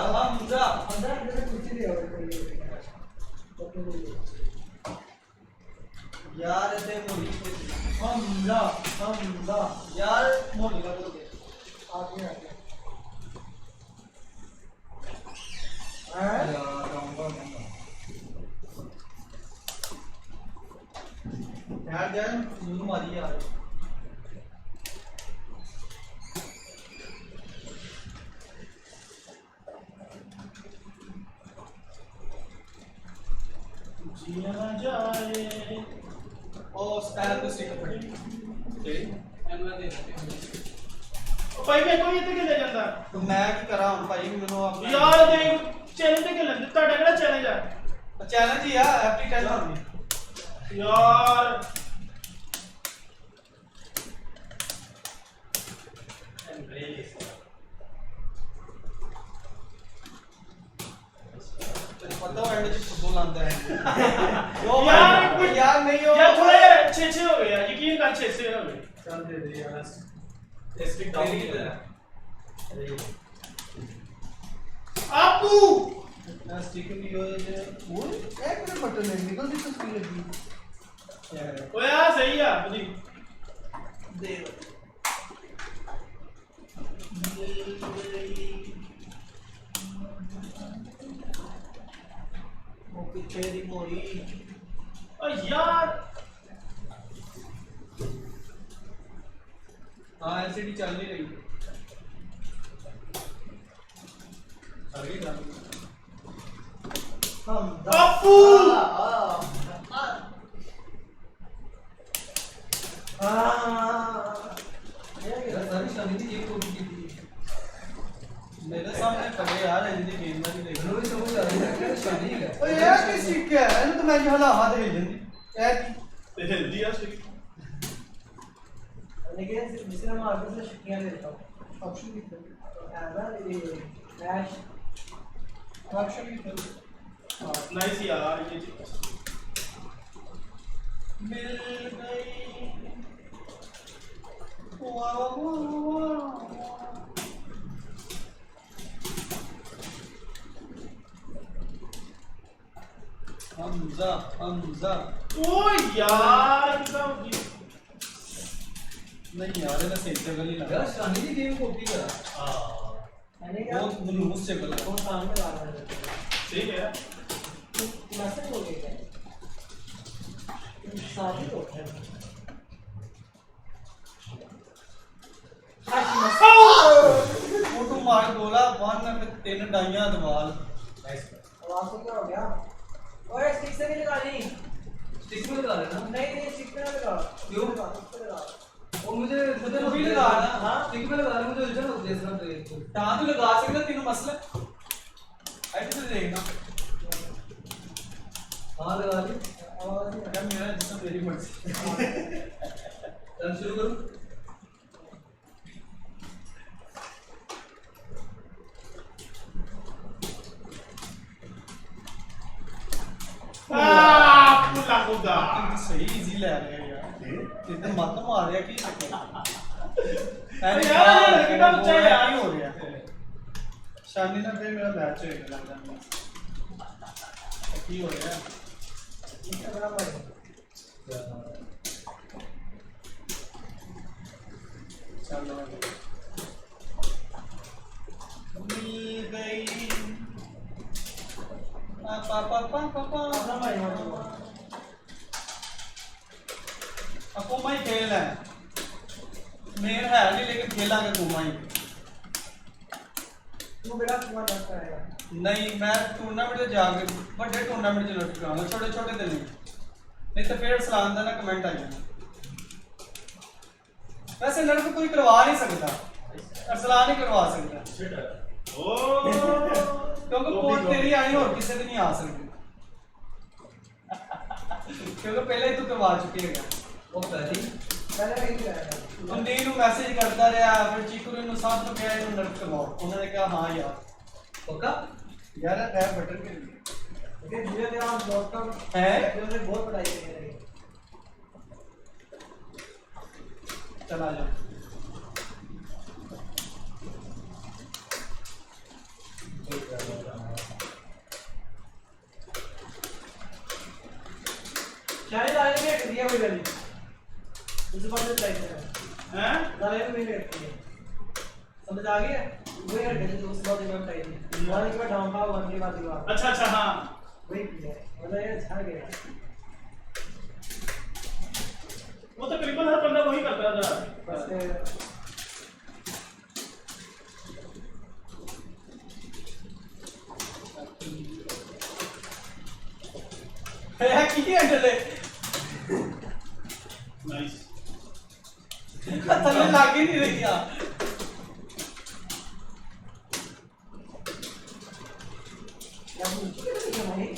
Speaker 1: अंदर अंदर कुछ नहीं हो
Speaker 4: यार ऐसे मोड़ी
Speaker 2: हमजा
Speaker 4: यार मोड़ी का तो
Speaker 1: आगे
Speaker 4: यार यार मुंह मारी यार
Speaker 2: जिया ना जाए
Speaker 4: और स्टाइल को स्टिक पड़ी
Speaker 2: ਭਾਈ ਮੈਂ ਕੋਈ ਇੱਥੇ ਕਿੱਲੇ ਜਾਂਦਾ
Speaker 4: तो मैं की करा हूं भाई ਮੈਨੂੰ अपना
Speaker 2: ਯਾਰ ਦੇਖ ਚੈਲੰਜ ਤੇ ਕਿੱਲੇ ਤੁਹਾਡਾ ਕਿਹੜਾ ਚੈਲੰਜ ਆ
Speaker 4: चैलेंज ही है एफटी टेस्ट होनी
Speaker 2: ਯਾਰ
Speaker 4: तेरे पता हो एंड में फुटबॉल आंदा है यार नहीं हो
Speaker 2: ਯਾਰ ਥੋੜਾ ਯਾਰ 6-6 ਹੋ ਗਿਆ ਯਕੀਨ ਕਰ 6-6 ਹੋ ਗਏ
Speaker 4: चल दे दे यार
Speaker 3: स्टिक डाउन
Speaker 2: ਆਪੂ
Speaker 4: ना स्टिक भी हो जाए वो एक मिनट बटन है निकल दी तस्वीर लगी यार
Speaker 2: ਓਏ ਆ ਸਹੀ ਆ ਬੁੱਧੀ
Speaker 4: दे वो पीछे दी मोरी
Speaker 2: ਓ ਯਾਰ
Speaker 4: हाँ एलसीडी चल नहीं रही अरे हम
Speaker 2: ਆਪੂ
Speaker 4: मेरे सामने खड़े यार हिंदी गेम में देख लो
Speaker 1: समझ आ रही है शादी है
Speaker 4: ओए यार किसी क्या है तो मैं जो हला हाथ भेज देंगी यार
Speaker 2: ਤੇ ਹਿੰਦੀ ਆ ਸਹੀ
Speaker 1: लेकिन जिसने हम आगे से शक्तियां देता हूं
Speaker 4: ऑप्शन की
Speaker 1: ऐसा ये मैच
Speaker 4: ऑप्शन की
Speaker 2: ਨਾਈਸ ਯਾਰ ਇਹ ਚੀਜ਼
Speaker 4: मिल गई वाह वाह हमजा
Speaker 2: ਓ ਯਾਰ ਕਿਦਾਂ ਹੋ ਗਈ
Speaker 4: नहीं यार ये सही जगह नहीं लगा
Speaker 1: यार शादी की गेम कॉपी करा
Speaker 3: हां
Speaker 1: मैंने क्या
Speaker 4: बहुत मनहूस जगह लगा
Speaker 1: कौन सामने ला रहा है
Speaker 2: ਠੀਕ ਹੈ
Speaker 1: मैसेज हो गया शादी तो है
Speaker 4: वो तो मार गोला वन पे तीन डाइयां दवाल
Speaker 3: नाइस
Speaker 1: आवाज को क्या हो गया ओए स्टिक से नहीं लगानी
Speaker 4: स्टिक में लगा लेना
Speaker 1: नहीं नहीं स्टिक पे ना लगा
Speaker 4: क्यों?
Speaker 1: लगा स्टिक पे लगा
Speaker 4: वो मुझे भी लगा ना
Speaker 1: हाँ
Speaker 4: स्टिक में लगा मुझे उलझन होती है इसमें कहां तो लगा सकता तीनों मसला ऐसे तो देखना हां लगा ली
Speaker 1: आवाज नहीं
Speaker 4: अगर मेरा जिसमें मेरी मर्जी चल शुरू करूं
Speaker 2: ਆਪੂ ਲੱਗੂਗਾ
Speaker 4: कितनी सही इजी ले रहे हैं यार कितने मत मार रहे हैं की
Speaker 2: अरे यार, कितना बच्चा है यार।
Speaker 4: हो रहा है शामी ना फिर मेरा मैच होएगा लगता है की हो रहा है
Speaker 1: इसका बड़ा भाई
Speaker 4: चलो मिल गई पापा
Speaker 1: अपना भाई
Speaker 4: आपको मैं खेल है मेन है नहीं लेकिन खेलांगे घूमा ही
Speaker 1: तू बेटा कुआं करता है
Speaker 4: नहीं मैं टूर्नामेंट ਤੇ ਜਾ ਕੇ ਵੱਡੇ ਟੂਰਨਾਮੈਂਟ 'ਚ ਲੁੱਟ ਕਰਾਂਗਾ ਛੋਟੇ ਛੋਟੇ ਤੇ नहीं तो फिर सलाम ਦਾ ਨਾ ਕਮੈਂਟ ਆ ਜਾਣਾ वैसे लड़का कोई करवा नहीं सकता अरसलान नहीं करवा सकता
Speaker 2: ਓ
Speaker 4: क्योंकि पोस्ट तेरी आई और किसी से नहीं आ सकती क्योंकि पहले ही तू करवा चुकी है वो पहले
Speaker 1: पहले नहीं कराया
Speaker 4: मंदी ਨੂੰ ਮੈਸੇਜ ਕਰਦਾ ਰਿਹਾ ਫਿਰ ਚੀਕੂ ਨੂੰ ਸਾਥ ਨੂੰ ਕਿਹਾ ਇਹਨੂੰ ਨਰਕ ਕਰਵਾਓ ਉਹਨਾਂ ਨੇ ਕਿਹਾ ਹਾਂ ਯਾਰ पक्का यार रैप बटन के लिए
Speaker 1: लेकिन धीरे धीरे हम लॉकडाउन
Speaker 4: है
Speaker 1: ने बहुत पढ़ाई की है
Speaker 4: चला जाओ है कोई गली उस बात में टाइप है
Speaker 2: हैं
Speaker 4: सारे में नहीं रहती है समझ आ गया वही हट गए उस बात में टाइप है वाले के बाद डाउन पावर वन के बाद दीवार
Speaker 2: अच्छा अच्छा हाँ
Speaker 4: वही किया मतलब ये छा गया
Speaker 2: वो तो करीबन हर बंदा वही करता था
Speaker 4: बस है कितनी अंडले
Speaker 2: नाइस
Speaker 4: थल्ले लागे नहीं रही यार यार मुझे कैसे क्या भाई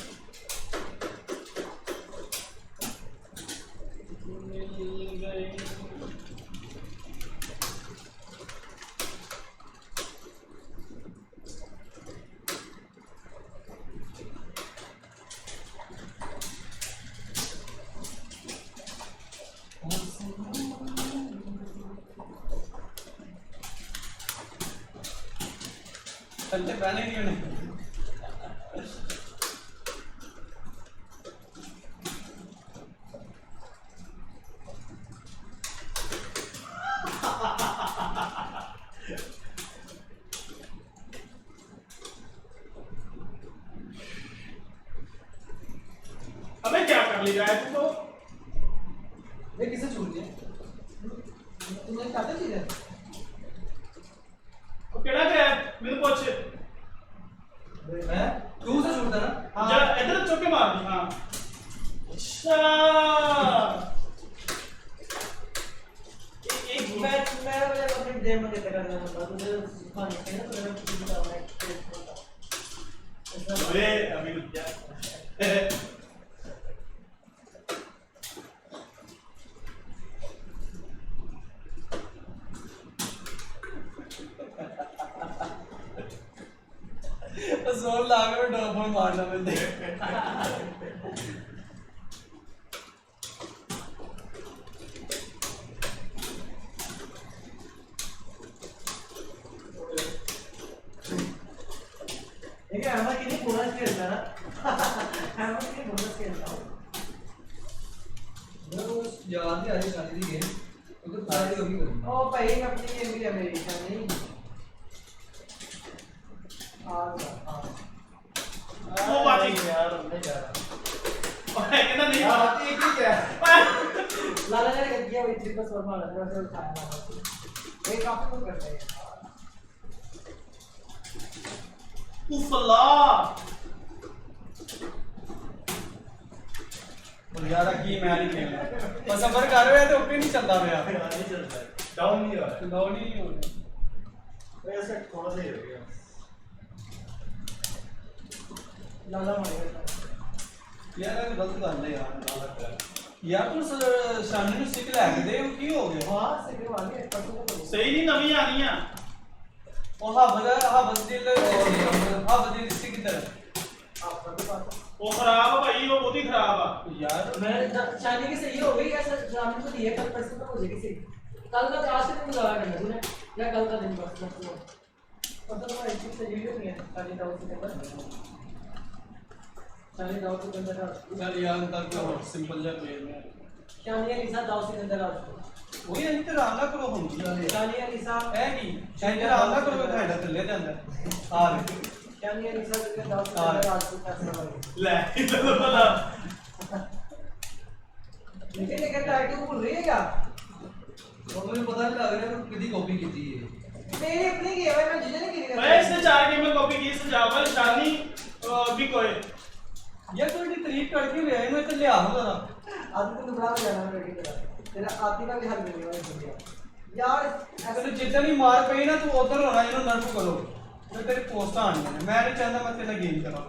Speaker 4: थल्ले पहने नहीं उन्हें
Speaker 2: अबे क्या कर ले जाए तू तो
Speaker 4: वे किसे छोड़ दिया तुमने खाता चीज है
Speaker 2: वो केड़ा गया मेरे पूछ
Speaker 4: मैं तू से छोड़ता ना
Speaker 2: जरा इधर चौके मार दी हां अच्छा
Speaker 4: एक मैच मैं अपने गेम में कैसे करना होता है मुझे सिखाने के लिए तो मैंने कुछ बताया
Speaker 2: अबे अभी रुक जा
Speaker 4: जोर लगा के डबल मारना मिलते देखिए हमारा कितनी बोनस खेलता है ना हमारा कितनी बोनस खेलता हूँ
Speaker 1: वो याद नहीं आ रही शादी की गेम वो तो सारी होगी
Speaker 4: ओ भाई अपनी गेम भी अमेरिका नहीं
Speaker 2: वो बाजी
Speaker 1: यार हमने जा रहा
Speaker 2: ओए कहना नहीं
Speaker 1: यार एक ही क्या
Speaker 4: लाला ने कर दिया वही ट्रिपल स्वर मारा था वैसे उठाया ना ये काफी कुछ करता है
Speaker 2: उफला
Speaker 4: यार की मैं नहीं खेलना बस सफर कर रहे हैं तो ऊपर नहीं चलता मैं यार
Speaker 3: नहीं चलता है डाउन नहीं हो रहा है
Speaker 4: डाउन ही नहीं हो रहा
Speaker 3: वैसे थोड़ा सा ही हो गया
Speaker 4: लाला मारेगा
Speaker 6: यार गलत गल है यार तू शानी ਨੂੰ ਸਿੱਖ ਲੈ ਕੇ ਦੇ ਉਹ ਕੀ ਹੋ ਗਿਆ
Speaker 4: हां से के वाले पटो को
Speaker 2: सही नहीं नवी आनी है
Speaker 6: ਉਹ ਹਬਦਿਲ ਹਬਦਿਲ ਸਿੱਖ ਕਿਧਰ
Speaker 4: आप पटो पास
Speaker 2: वो खराब है भाई वो बहुत ही खराब है
Speaker 6: यार
Speaker 4: मैं शानी की सही हो गई ऐसा जामिन को दिया कल परसों तक हो जाएगी सही कल का आज से दिन लगा करना तूने या कल का दिन बस पता तो ऐसी से वीडियो नहीं है शानी दाऊद के अंदर शानी दाऊद के अंदर
Speaker 6: यार यार तक तो सिंपल जा प्लेयर में
Speaker 4: शानी अलीसा दाऊद के अंदर आज
Speaker 6: वही अंतर आला करो हम
Speaker 4: शानी अलीसा
Speaker 6: है की शायद आला करो ਤੁਹਾਡਾ ਥੱਲੇ ਜਾਂਦਾ ਆ ਵੇ
Speaker 4: शानी अलीसा के दाऊद के अंदर आज को फैसला करेंगे
Speaker 2: ले इधर वाला
Speaker 4: लेकिन ये कहता है कि वो भूल रही है क्या
Speaker 1: वो मुझे पता नहीं लग रहा है कितनी कॉपी की थी ये
Speaker 4: मेरी अपनी गेम है मैं जिन्हें नहीं खेली
Speaker 2: भाई इसने 4 गेम में कॉपी की इससे जाओ पर शानी भी कोई
Speaker 6: यार ਤੁਹਾਡੀ ਤਾਰੀਫ ਕਰਕੇ ਵੇ ਇਹਨੂੰ ਇੱਥੇ ਲਿਆ ਹੁੰਦਾ ਨਾ
Speaker 4: आदमी को दुबला हो जाना बेटी तेरा आती का भी हल मिलेगा इस दुनिया यार
Speaker 6: ਤੈਨੂੰ ਜਿੱਦਾਂ ही मार पई ना तू उधर होना ਇਹਨੂੰ ਨਰਫ करो मैं तेरी पोस्टां आनी मैं नहीं चाहता मैं तेरे गेम करा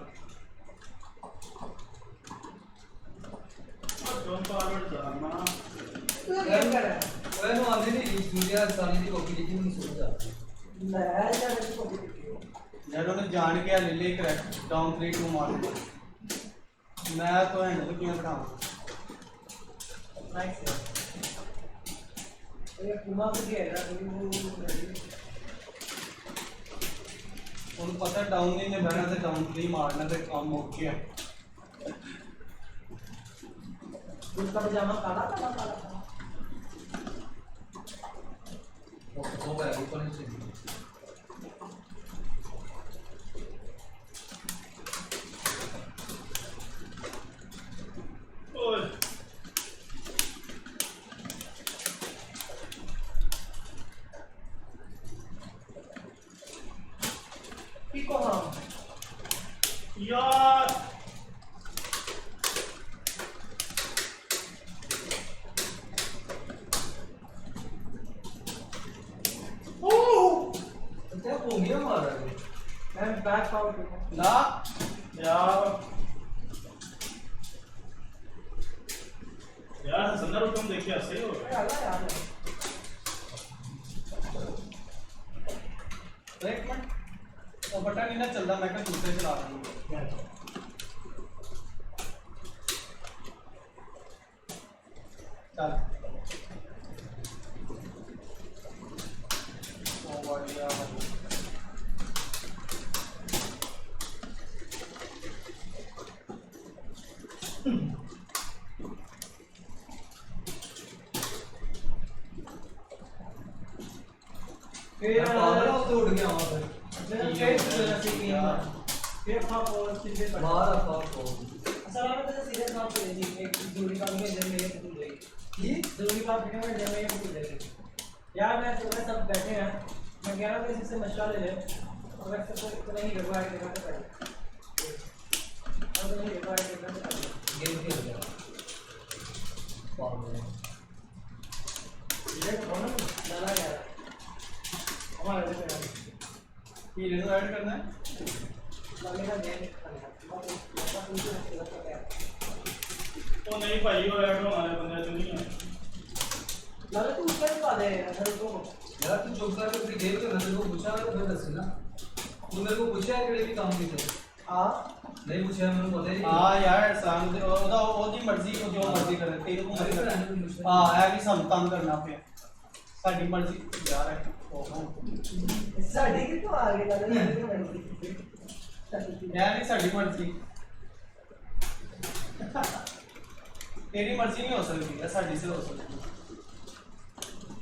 Speaker 2: डोंट फॉरवर्ड जाना
Speaker 4: तू ये गेम कर रहा है
Speaker 1: वो नो आगे नहीं सूर्या सानी की कॉपी लिखी नहीं सोच जा
Speaker 4: मैं यार इसको कॉपी करती हूं
Speaker 6: यार उन्हें जान के ले ले करेक्ट डाउन 3 टू मार मैं तो हैंडल क्यों बढ़ाऊं
Speaker 4: नाइस ये कुमा को दिया है वो
Speaker 6: उन पता डाउन नहीं ने बहना ते डाउन 3 मारना ते काम हो गया
Speaker 4: उसका पजामा काला काला काला काला वो गया ऊपर नीचे
Speaker 2: ओए
Speaker 4: पिको हाँ
Speaker 2: यार
Speaker 4: क्या पोंगिया मार रहा है मैं बैक आउट
Speaker 6: ना
Speaker 2: यार यार संदर्भ तुम देखिए सही हो
Speaker 4: अरे अल्लाह यार
Speaker 6: एक मिनट वो बटन नहीं ना चलता मैं क्या दूसरे चला रहा हूँ चल ओ बढ़िया
Speaker 4: फिर उड़ गया वहाँ पर फिर फाप और सीधे बाहर फाप हो असल में तो सीधे फाप कर दी एक जरूरी काम में जब मेरे को दे ये जरूरी काम करने में जब मेरे को दे यार मैं तुम्हें सब बैठे हैं मैं 11 बजे से मशवरा ले ले और मैं सबको नहीं लगवा के देखा था और नहीं लगवा के देखा था गेम खेल गया बाप रे ये कौन डाला गया हमारे लिए
Speaker 6: हीरे को ऐड करना है
Speaker 4: लगेगा गेम
Speaker 2: तो नहीं भाई वो ऐड हमारे बंदे तो नहीं है
Speaker 4: लगे तू उसका ही पा दे अगर तो यार तू चुप कर के गेम के मैंने को पूछा है तो दस ना तू मेरे को पूछा है कि काम नहीं थे हां नहीं पूछा मैंने पता ही
Speaker 6: हाँ यार एहसान दे ਉਹਦੀ ਮਰਜ਼ੀ ਉਹ ਜੋ ਮਰਜ਼ੀ ਕਰੇ ਤੇਰੇ ਕੋ ਮਰਜ਼ੀ ਹਾਂ ਹੈ ਕਿ ਸਾਨੂੰ ਤੰਗ ਕਰਨਾ ਪਿਆ ਸਾਡੀ ਮਰਜ਼ੀ ਯਾਰ ਹੈ
Speaker 4: साढ़े की तो आगे लगे
Speaker 6: ਯਾਰ ਨਹੀਂ ਸਾਡੀ ਮਰਜ਼ੀ ਤੇਰੀ ਮਰਜ਼ੀ ਨਹੀਂ ਹੋ ਸਕਦੀ ਹੈ ਸਾਡੀ ਸੇ ਹੋ ਸਕਦੀ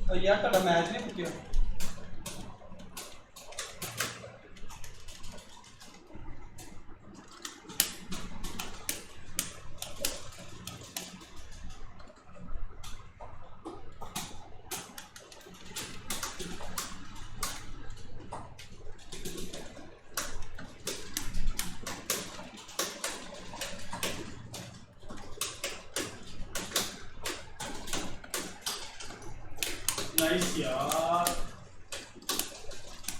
Speaker 6: ਹੈ ਯਾਰ ਤੁਹਾਡਾ ਮੈਚ ਨਹੀਂ ਪੁੱਛਿਆ
Speaker 2: नाइस यार ओ ओ ओ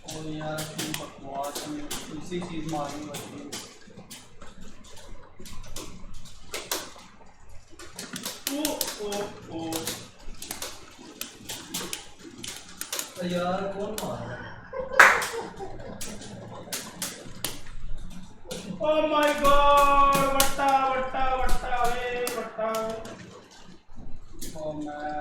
Speaker 6: और यार अपनी बकवास में दूसरी चीज़ मारनी पड़ती है
Speaker 2: ओ
Speaker 4: यार कौन मार रहा है
Speaker 2: ओ माय गॉड वट्टा वट्टा वट्टा वे वट्टा
Speaker 6: और मैं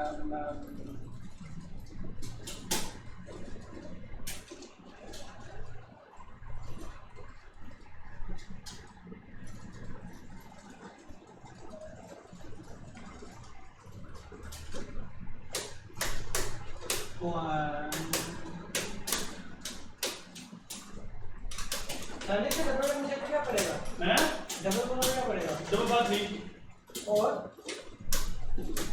Speaker 4: करने से डबल में मुझे क्या पड़ेगा
Speaker 2: हैं
Speaker 4: डबल में क्या पड़ेगा
Speaker 2: डबल बात नहीं
Speaker 4: और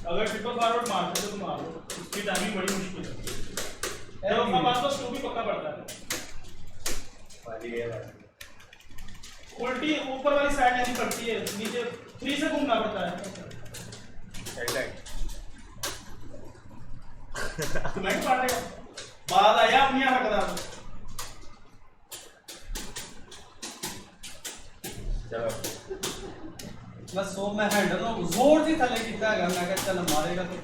Speaker 2: अगर ट्रिपल फॉरवर्ड मारते हो तो मार लो उसकी टाइमिंग बड़ी मुश्किल है जब अपना पास तो भी पक्का पड़ता है
Speaker 3: वाली है
Speaker 2: उल्टी ऊपर वाली साइड नहीं पड़ती है नीचे 3 से घूमना पड़ता है मैं पाड़ेगा बाद आया अपनी हकदार
Speaker 3: चलो
Speaker 6: बस वो मैं हैंडल ਨੂੰ ਜ਼ੋਰ ਦੀ ਥੱਲੇ ਕੀਤਾ ਹੈਗਾ ਮੈਂ ਕਿਹਾ ਚੱਲ ਮਾਰੇਗਾ ਤੇ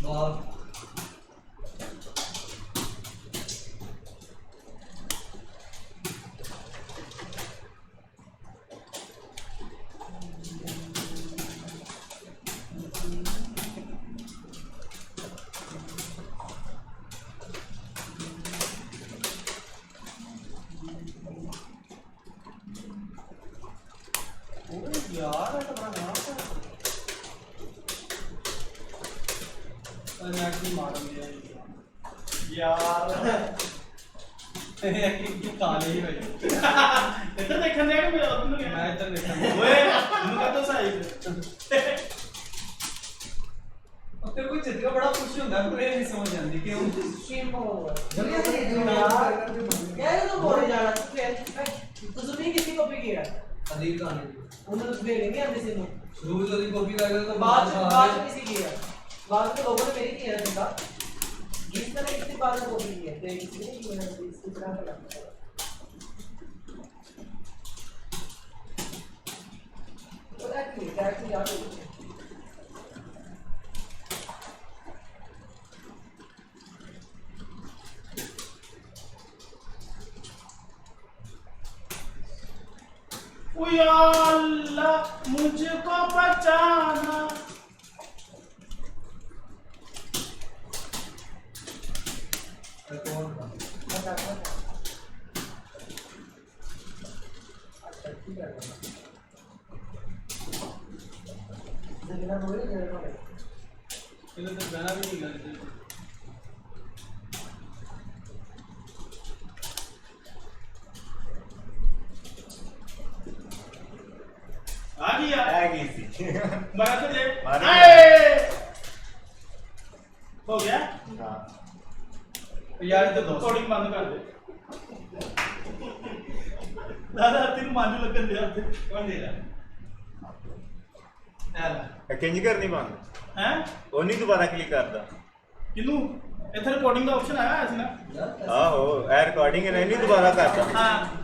Speaker 4: वाह
Speaker 6: यार ये तो बड़ा नाम है नेट भी मार दिया
Speaker 2: यार
Speaker 6: ये काले ही भाई
Speaker 2: इधर देखने दे मैं उधर गया
Speaker 6: मैं इधर देखा
Speaker 2: ओए उनका तो सही
Speaker 6: और तेरे को चित्र का बड़ा खुश होता है मुझे नहीं समझ आती क्यों
Speaker 4: स्ट्रीम हो बढ़िया से दे यार यार तो बोल जाना तो सुनी किसी कॉपी किया
Speaker 1: अदील खान
Speaker 4: उन्होंने तो भेज नहीं आते से
Speaker 1: शुरू से अदील कॉपी करेगा तो
Speaker 4: बाद में किसी किया बाद में लोगों ने मेरी किया था जिस तरह किसी बाद में कॉपी किया थे किसी ने किया इसकी तरह का लगता है तो एक्चुअली याद हो
Speaker 2: ओ या अल्लाह मुझको बचाना
Speaker 1: कौन था
Speaker 4: अच्छा ठीक है लेकिन वो ये
Speaker 6: इधर तो गाना भी नहीं गा
Speaker 2: आ गया
Speaker 5: आ गई थी
Speaker 2: मारा तो ले
Speaker 5: मारा।
Speaker 2: हो गया
Speaker 5: हाँ
Speaker 6: यार तो दोस्त
Speaker 2: रिकॉर्डिंग बंद कर दे दादा तेन मांजू लगन दे हत्थ कौन दे रहा
Speaker 5: किंज करनी बंद
Speaker 2: हैं
Speaker 5: ਉਹ ਨਹੀਂ ਦੁਬਾਰਾ ਕਲਿੱਕ ਕਰਦਾ
Speaker 2: किनू इधर रिकॉर्डिंग का ऑप्शन आया है ना
Speaker 5: ਆਹੋ ਇਹ ਰਿਕਾਰਡਿੰਗ ਨਹੀਂ ਦੁਬਾਰਾ ਕਰਦਾ
Speaker 2: हाँ